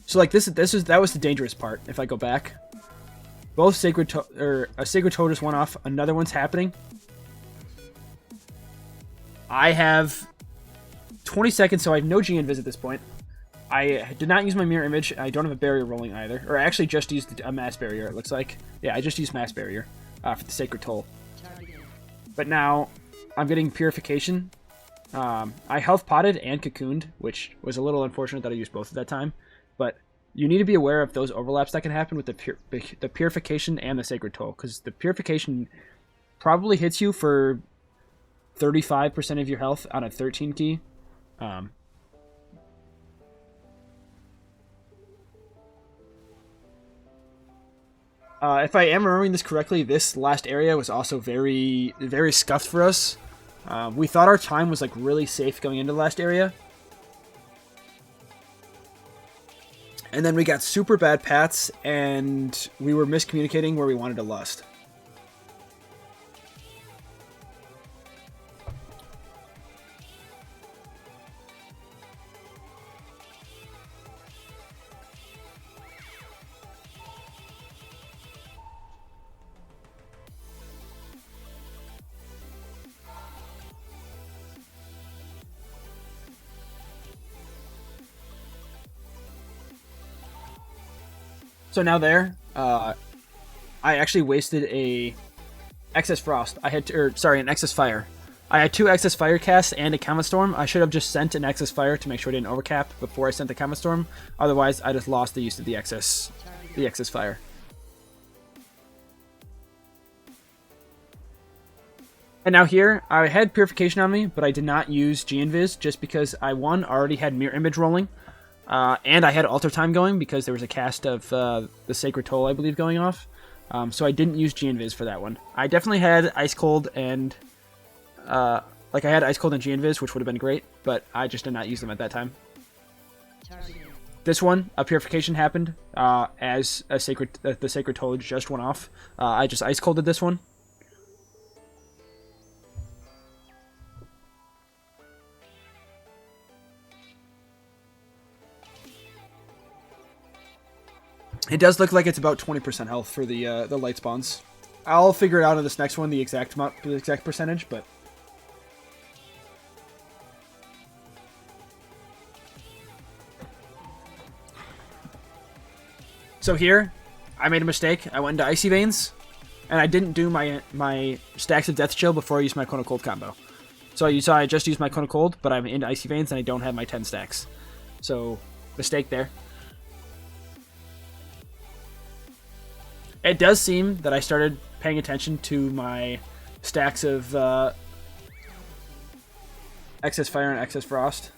So like that was the dangerous part. If I go back, both a Sacred Toe just went off. Another one's happening. I have 20 seconds, so I have no G-Invis at this point. I did not use my mirror image. I don't have a barrier rolling either. Or I actually just used a mass barrier, it looks like. Yeah, I just used mass barrier for the Sacred Toll. But now I'm getting Purification. I health potted and cocooned, which was a little unfortunate that I used both at that time. But you need to be aware of those overlaps that can happen with the Purification and the Sacred Toll, because the Purification probably hits you for 35% of your health on a 13 key. If I am remembering this correctly, this last area was also very, very scuffed for us. We thought our time was like really safe going into the last area. And then we got super bad pats, and we were miscommunicating where we wanted to lust. So now there, I actually wasted a Excess Frost. I had an Excess Fire. I had 2 Excess Fire casts and a Comet Storm. I should have just sent an Excess Fire to make sure I didn't overcap before I sent the Comet Storm. Otherwise, I just lost the use of the Excess Fire. And now here, I had Purification on me, but I did not use G-Invis just because I, one, already had Mirror Image rolling, and I had Alter Time going because there was a cast of the Sacred Toll, I believe, going off. So I didn't use G-Invis for that one. I definitely had Ice Cold and... like, I had Ice Cold and G-Invis, which would have been great, but I just did not use them at that time. This one, a Purification happened as a the Sacred Toll just went off. I just Ice Colded this one. It does look like it's about 20% health for the light spawns. I'll figure it out in this next one, the exact percentage, but... So here, I made a mistake. I went into Icy Veins, and I didn't do my stacks of Death Chill before I used my Cone of Cold combo. So you saw I just used my Cone of Cold, but I'm into Icy Veins, and I don't have my 10 stacks. So, mistake there. It does seem that I started paying attention to my stacks of Excess Fire and Excess Frost.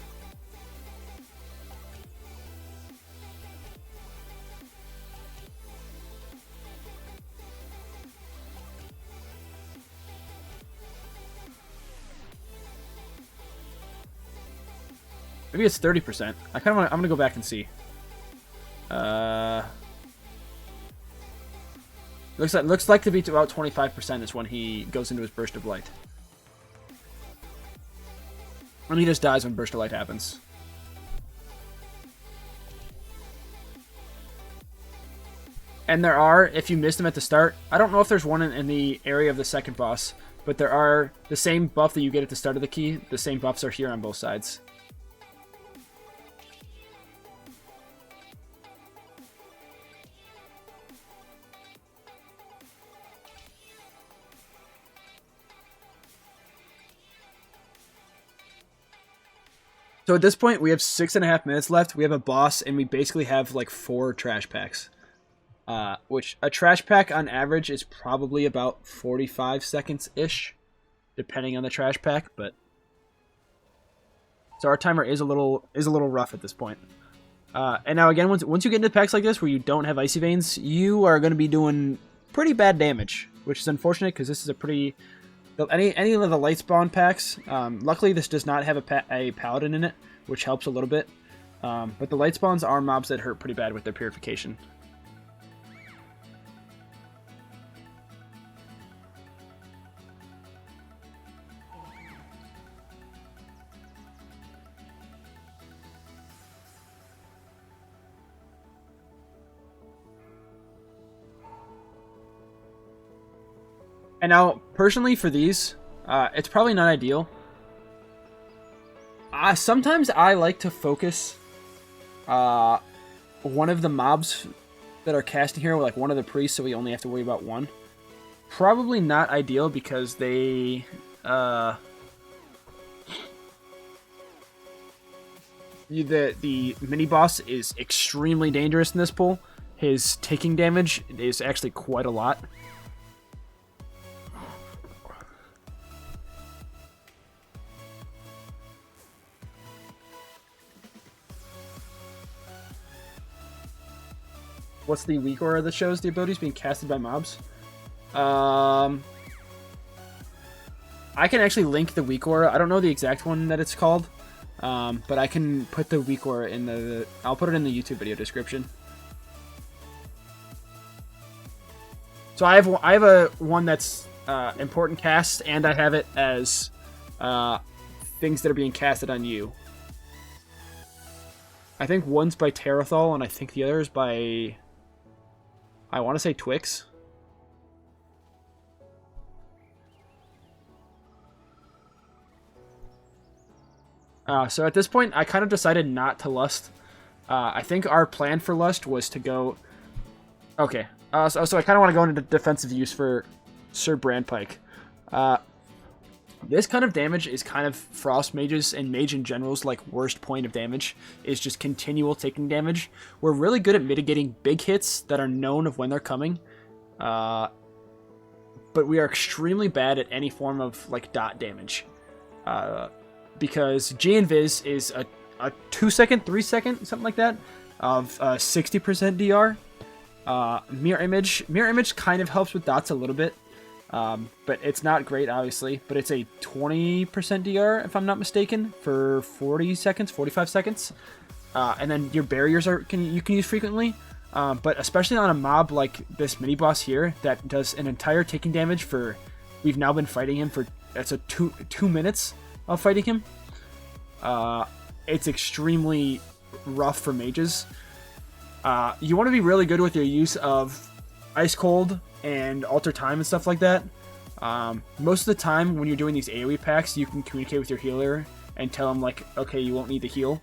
Maybe it's 30%. I'm gonna go back and see. Looks like to be about 25% is when he goes into his Burst of Light. And he just dies when Burst of Light happens. And there are, if you missed them at the start, I don't know if there's one in the area of the second boss, but there are the same buff that you get at the start of the key, the same buffs are here on both sides. So at this point, we have 6.5 minutes left. We have a boss, and we basically have like 4 trash packs. Which a trash pack on average is probably about 45 seconds-ish, depending on the trash pack. But so our timer is a little rough at this point. And now again, once you get into packs like this where you don't have Icy Veins, you are going to be doing pretty bad damage, which is unfortunate because this is a pretty... Any of the light spawn packs, luckily this does not have a paladin in it, which helps a little bit. But the light spawns are mobs that hurt pretty bad with their purification. And now, personally, for these, it's probably not ideal. Sometimes I like to focus one of the mobs that are casting here, like one of the priests, so we only have to worry about one. Probably not ideal because they... the mini-boss is extremely dangerous in this pull. His taking damage is actually quite a lot. What's the weak aura that shows the abilities being casted by mobs? I can actually link the weak aura. I don't know the exact one that it's called, but I can put the weak aura in the... I'll put it in the YouTube video description. So I have a one that's important cast, and I have it as things that are being casted on you. I think one's by Terrathol, and I think the other is by... I want to say Twix. So at this point, I kind of decided not to Lust. I think our plan for Lust was to go... Okay. So I kind of want to go into defensive use for Sir Brandpike. This kind of damage is kind of Frost Mages and Mage in general's like worst point of damage, is just continual taking damage. We're really good at mitigating big hits that are known of when they're coming. but we are extremely bad at any form of like dot damage. Because G Invis is a 2 second, 3 second, something like that, of 60% DR. Mirror Image kind of helps with dots a little bit, but it's not great, obviously. But it's a 20% DR, if I'm not mistaken, for 40 seconds, 45 seconds. And then your barriers you can use frequently. But especially on a mob like this mini boss here that does an entire taking damage for, we've now been fighting him for, that's a 2 minutes of fighting him. It's extremely rough for mages. You want to be really good with your use of Ice Cold and Alter Time and stuff like that. Most of the time when you're doing these AoE packs, you can communicate with your healer and tell them like, okay, you won't need to heal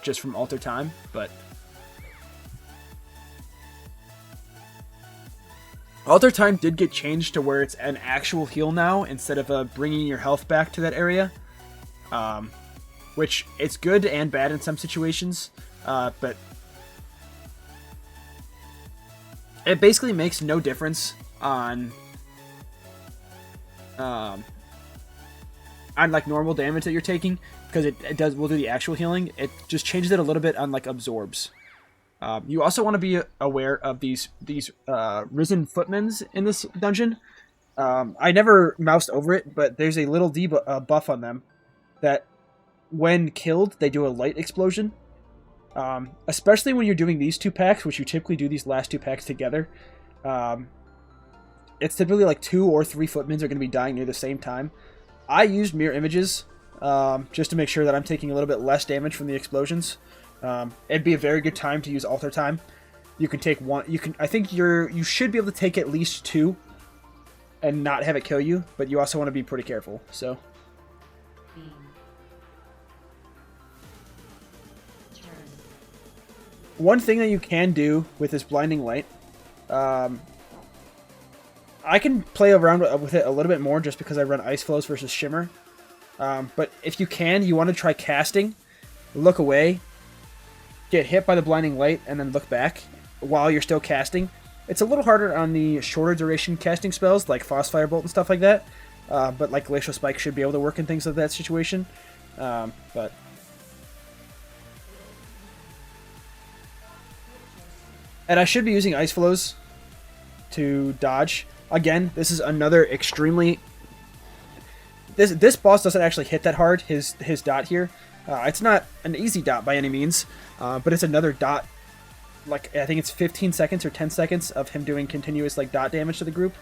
just from Alter Time, but Alter Time did get changed to where it's an actual heal now instead of bringing your health back to that area, which it's good and bad in some situations, but it basically makes no difference on like normal damage that you're taking, because it will do the actual healing. It just changes it a little bit on like absorbs. You also want to be aware of these risen footmans in this dungeon. I never moused over it, but there's a little buff on them that when killed, they do a light explosion. Especially when you're doing these 2 packs, which you typically do these last 2 packs together. It's typically like 2 or 3 footmans are going to be dying near the same time. I used mirror images just to make sure that I'm taking a little bit less damage from the explosions. It'd be a very good time to use Alter Time. You can take one. I think you should be able to take at least 2 and not have it kill you, but you also want to be pretty careful. So. One thing that you can do with this blinding light, I can play around with it a little bit more just because I run ice flows versus shimmer. But if you can, you want to try casting, look away, get hit by the blinding light, and then look back while you're still casting. It's a little harder on the shorter duration casting spells like Frost Firebolt and stuff like that, but like Glacial Spike should be able to work in things like that situation. But and I should be using Ice Flows to dodge. Again, this is another extremely... This boss doesn't actually hit that hard, his dot here. It's not an easy dot by any means, but it's another dot. Like, I think it's 15 seconds or 10 seconds of him doing continuous like dot damage to the group.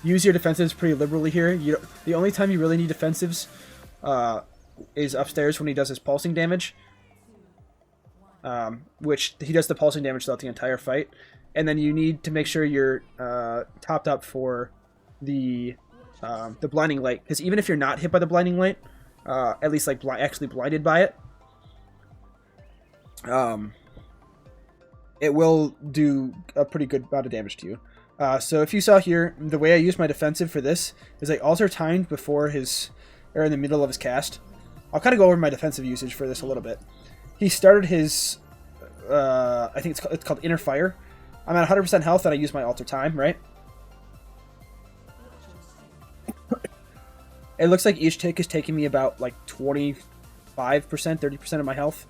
Use your defensives pretty liberally here. The only time you really need defensives is upstairs when he does his pulsing damage. Which he does the pulsing damage throughout the entire fight. And then you need to make sure you're topped up for the blinding light, because even if you're not hit by the blinding light, at least like actually blinded by it, it will do a pretty good amount of damage to you. So if you saw here, the way I use my defensive for this is I alter timed before or in the middle of his cast. I'll kind of go over my defensive usage for this a little bit. He started his, I think it's called Inner Fire. I'm at 100% health and I use my Alter Time, right? It looks like each tick is taking me about like 25%, 30% of my health.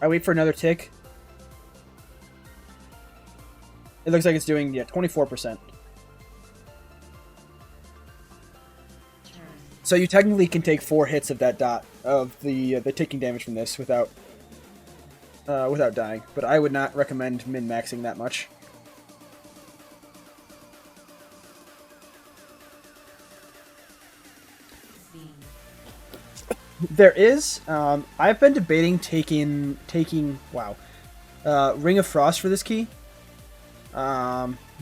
I wait for another tick. It looks like it's doing, 24%. So you technically can take 4 hits of that dot of the ticking damage from this without dying. But I would not recommend min-maxing that much. There is. I've been debating taking Ring of Frost for this key.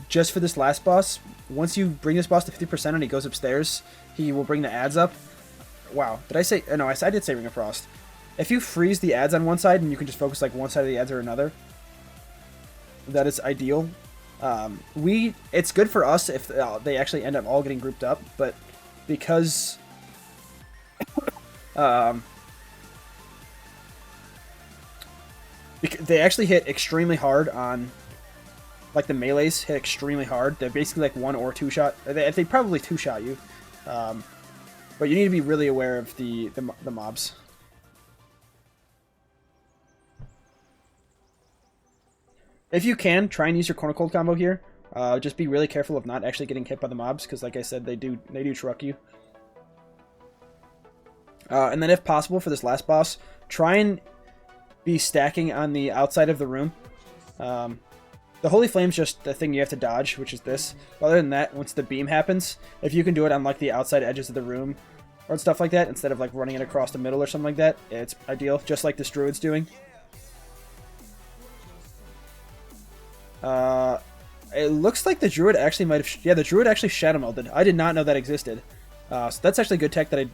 Just for this last boss. Once you bring this boss to 50% and he goes upstairs, he will bring the ads up. Wow, did I say? No, I did say Ring of Frost. If you freeze the ads on one side and you can just focus like one side of the ads or another, that is ideal. It's good for us if they actually end up all getting grouped up, but because they actually hit extremely hard on like the melees hit extremely hard. They're basically like 1 or 2 shot. They probably 2 shot you. But you need to be really aware of the mobs. If you can, try and use your corner cold combo here. Just be really careful of not actually getting hit by the mobs, because like I said, they do truck you. And then if possible for this last boss, try and be stacking on the outside of the room. The Holy Flame's just the thing you have to dodge, which is this. Other than that, once the beam happens, if you can do it on like the outside edges of the room or stuff like that, instead of like running it across the middle or something like that, it's ideal, just like this Druid's doing. It looks like the Druid actually might have... Yeah, the Druid actually Shadow Melded. I did not know that existed. So that's actually good tech that I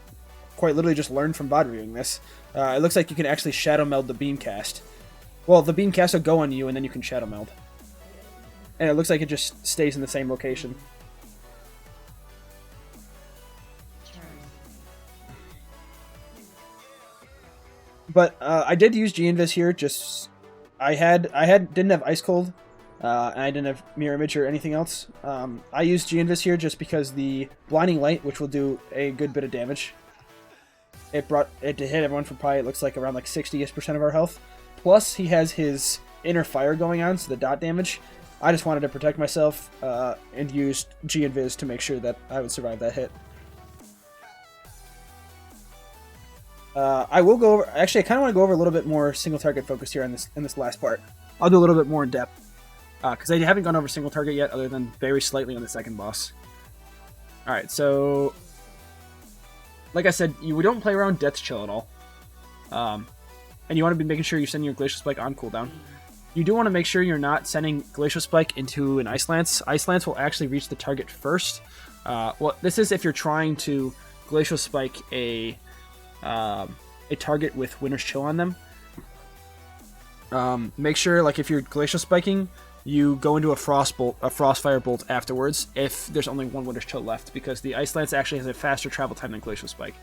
quite literally just learned from VOD reviewing this. It looks like you can actually Shadow Meld the Beam Cast. Well, the Beam Cast will go on you, and then you can Shadow Meld. And it looks like it just stays in the same location. But I did use G-Invis here, just... didn't have Ice Cold, and I didn't have Mirror Image or anything else. I used G-Invis here just because the Blinding Light, which will do a good bit of damage, it brought it to hit everyone for probably, it looks like, around like 60% of our health. Plus, he has his Inner Fire going on, so the dot damage. I just wanted to protect myself, and used G-Invis to make sure that I would survive that hit. I will go over... Actually, I kind of want to go over a little bit more single target focus here in this last part. I'll do a little bit more in depth, because I haven't gone over single target yet, other than very slightly on the second boss. Alright, so... Like I said, you don't play around Death's Chill at all. And you want to be making sure you're sending your Glacial Spike on cooldown. You do want to make sure you're not sending Glacial Spike into an Ice Lance. Ice Lance will actually reach the target first. Well, this is if you're trying to Glacial Spike a target with Winter's Chill on them. Make sure, like, if you're Glacial Spiking, you go into a Frostfire Bolt afterwards if there's only one Winter's Chill left, because the Ice Lance actually has a faster travel time than Glacial Spike.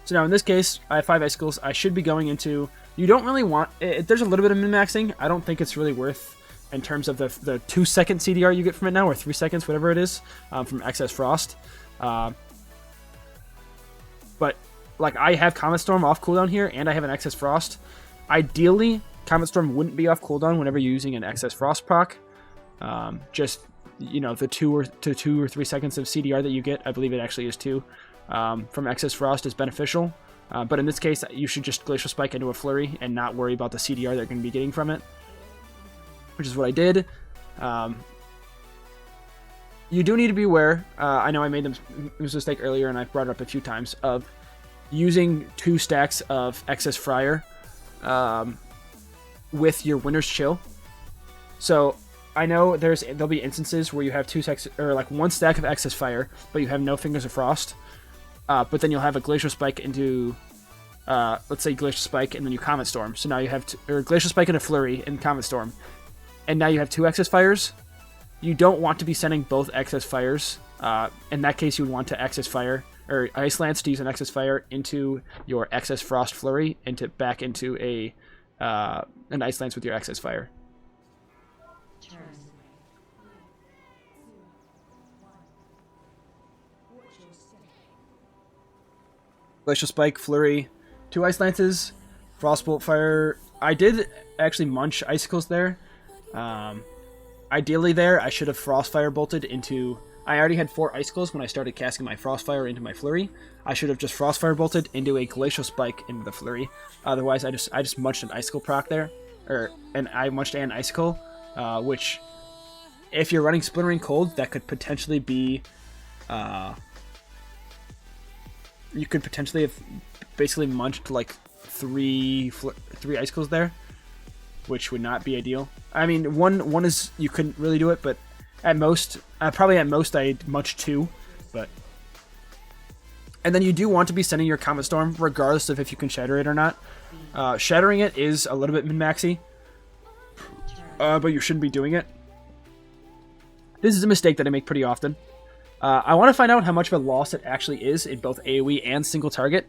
So now in this case, I have 5 Icicles. I should be going into... You don't really want... There's a little bit of min-maxing. I don't think it's really worth, in terms of the 2-second CDR you get from it now, or 3 seconds, whatever it is, from Excess Frost. But, like, I have Comet Storm off cooldown here, and I have an Excess Frost. Ideally, Comet Storm wouldn't be off cooldown whenever you're using an Excess Frost proc. Just, you know, the 2 or 3 seconds of CDR that you get, I believe it actually is 2, from Excess Frost is beneficial. But in this case, you should just Glacial Spike into a Flurry and not worry about the CDR they're going to be getting from it, which is what I did. You do need to be aware, I know I made this mistake earlier and I've brought it up a few times, of using 2 stacks of Excess Fryer with your Winter's Chill. So I know there'll be instances where you have 2 stacks, or like 1 stack of Excess Fire, but you have no Fingers of Frost. But then you'll have a Glacial Spike into, let's say Glacial Spike, and then you Comet Storm. So now you have, or Glacial Spike and a Flurry and Comet Storm. And now you have 2 Excess Fires. You don't want to be sending both Excess Fires. In that case, you would want to Excess Fire, or Ice Lance to use an Excess Fire into your Excess Frost Flurry, and back into an Ice Lance with your Excess Fire. Glacial Spike, Flurry, 2 Ice Lances, Frostbolt Fire. I did actually munch Icicles there. Ideally there, I should have Frostfire Bolted into... I already had 4 Icicles when I started casting my Frostfire into my Flurry. I should have just Frostfire Bolted into a Glacial Spike into the Flurry. Otherwise, I just munched an Icicle proc there. And I munched an Icicle, which, if you're running Splintering Cold, that could potentially be... you could potentially have basically munched like 3 Icicles there, which would not be ideal. I mean, one is, you couldn't really do it, but at most, probably at most, I munched 2, but... And then you do want to be sending your Comet Storm, regardless of if you can shatter it or not. Shattering it is a little bit min-maxy, but you shouldn't be doing it. This is a mistake that I make pretty often. I want to find out how much of a loss it actually is in both AoE and single target,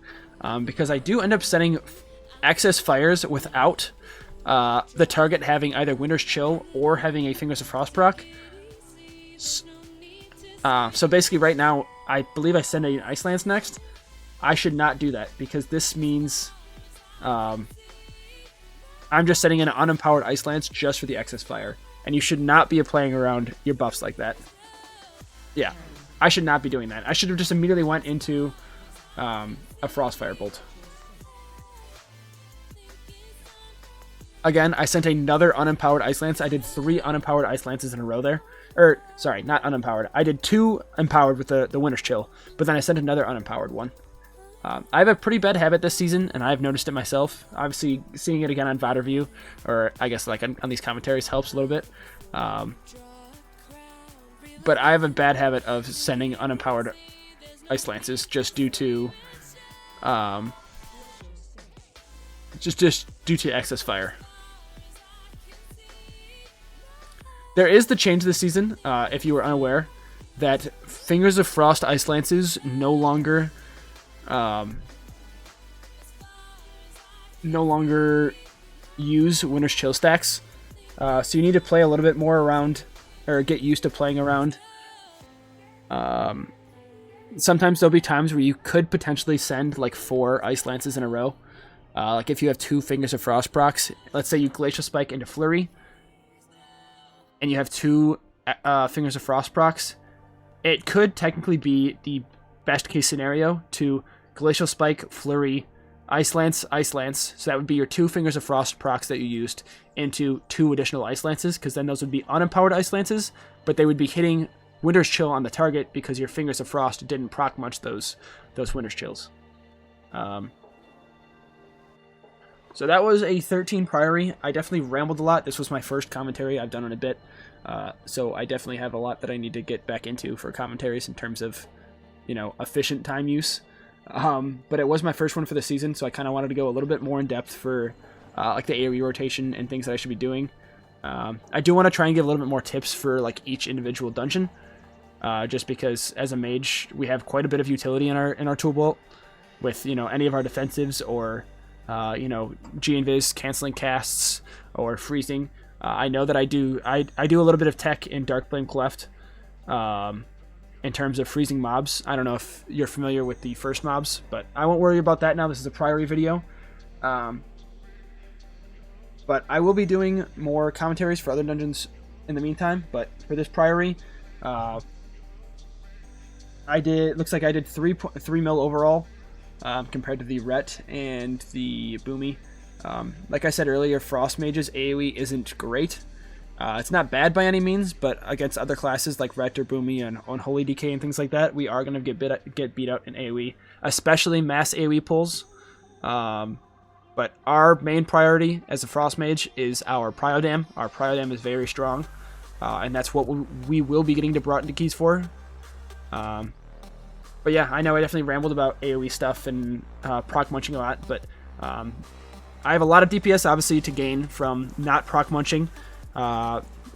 because I do end up sending Excess Fires without the target having either Winter's Chill or having a Fingers of Frost proc. So basically right now, I believe I send an Ice Lance next. I should not do that because this means I'm just setting in an unempowered Ice Lance just for the excess fire. And you should not be playing around your buffs like that. Yeah, I should not be doing that. I should have just immediately went into a Frostfire Bolt. Again, I sent another unempowered Ice Lance. I did 3 unempowered Ice Lances in a row there. Or, sorry, not unempowered. I did 2 empowered with the Winter's Chill, but then I sent another unempowered one. I have a pretty bad habit this season, and I've noticed it myself. Obviously, seeing it again on VOD review, or I guess like on these commentaries helps a little bit. But I have a bad habit of sending unempowered Ice Lances just due to just due to excess fire. There is the change this season, if you were unaware, that Fingers of Frost Ice Lances no longer use Winter's Chill stacks. So you need to play a little bit more around, or get used to playing around. Sometimes there'll be times where you could potentially send like 4 Ice Lances in a row. Like if you have 2 Fingers of Frost procs, let's say you Glacial Spike into Flurry, and you have 2 Fingers of Frost procs, it could technically be the best case scenario to Glacial Spike, Flurry, Ice Lance, so that would be your 2 Fingers of Frost procs that you used into 2 additional Ice Lances, because then those would be unempowered Ice Lances, but they would be hitting Winter's Chill on the target because your Fingers of Frost didn't proc much those Winter's Chills. So that was a 13 Priory. I definitely rambled a lot. This was my first commentary I've done in a bit, so I definitely have a lot that I need to get back into for commentaries in terms of, efficient time use. But it was my first one for the season, so I kind of wanted to go a little bit more in depth for like the AoE rotation and things that I should be doing. I do want to try and give a little bit more tips for like each individual dungeon, just because as a mage we have quite a bit of utility in our tool belt with any of our defensives or G-Invis canceling casts or freezing. I know that I do a little bit of tech in Darkblade Cleft. In terms of freezing mobs. I don't know if you're familiar with the first mobs, but I won't worry about that now. This is a Priory video. But I will be doing more commentaries for other dungeons in the meantime, but for this Priory, looks like I did 3 mil overall, compared to the Ret and the Boomy. Like I said earlier, Frost Mage's AoE isn't great. It's not bad by any means, but against other classes like Ret or Boomy and Unholy DK and things like that, we are going to get beat out in AoE, especially mass AoE pulls. But our main priority as a Frost Mage is our Priodam. Our Priodam is very strong, and that's what we will be getting to brought into keys for. But yeah, I know I definitely rambled about AoE stuff and proc munching a lot, but I have a lot of DPS obviously to gain from not proc munching.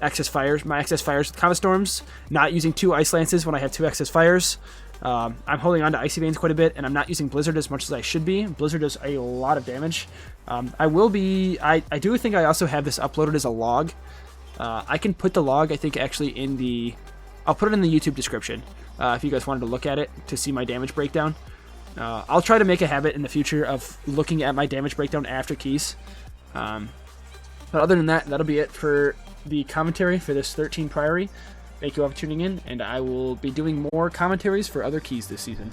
Excess fires, my excess fires with Comet Storms, not using 2 Ice Lances when I have 2 excess fires. I'm holding on to Icy Veins quite a bit, and I'm not using Blizzard as much as I should be. Blizzard does a lot of damage. I do think I also have this uploaded as a log. I can put the log, I think, actually I'll put it in the YouTube description, if you guys wanted to look at it to see my damage breakdown. I'll try to make a habit in the future of looking at my damage breakdown after keys. But other than that, that'll be it for the commentary for this 13 Priory. Thank you all for tuning in, and I will be doing more commentaries for other keys this season.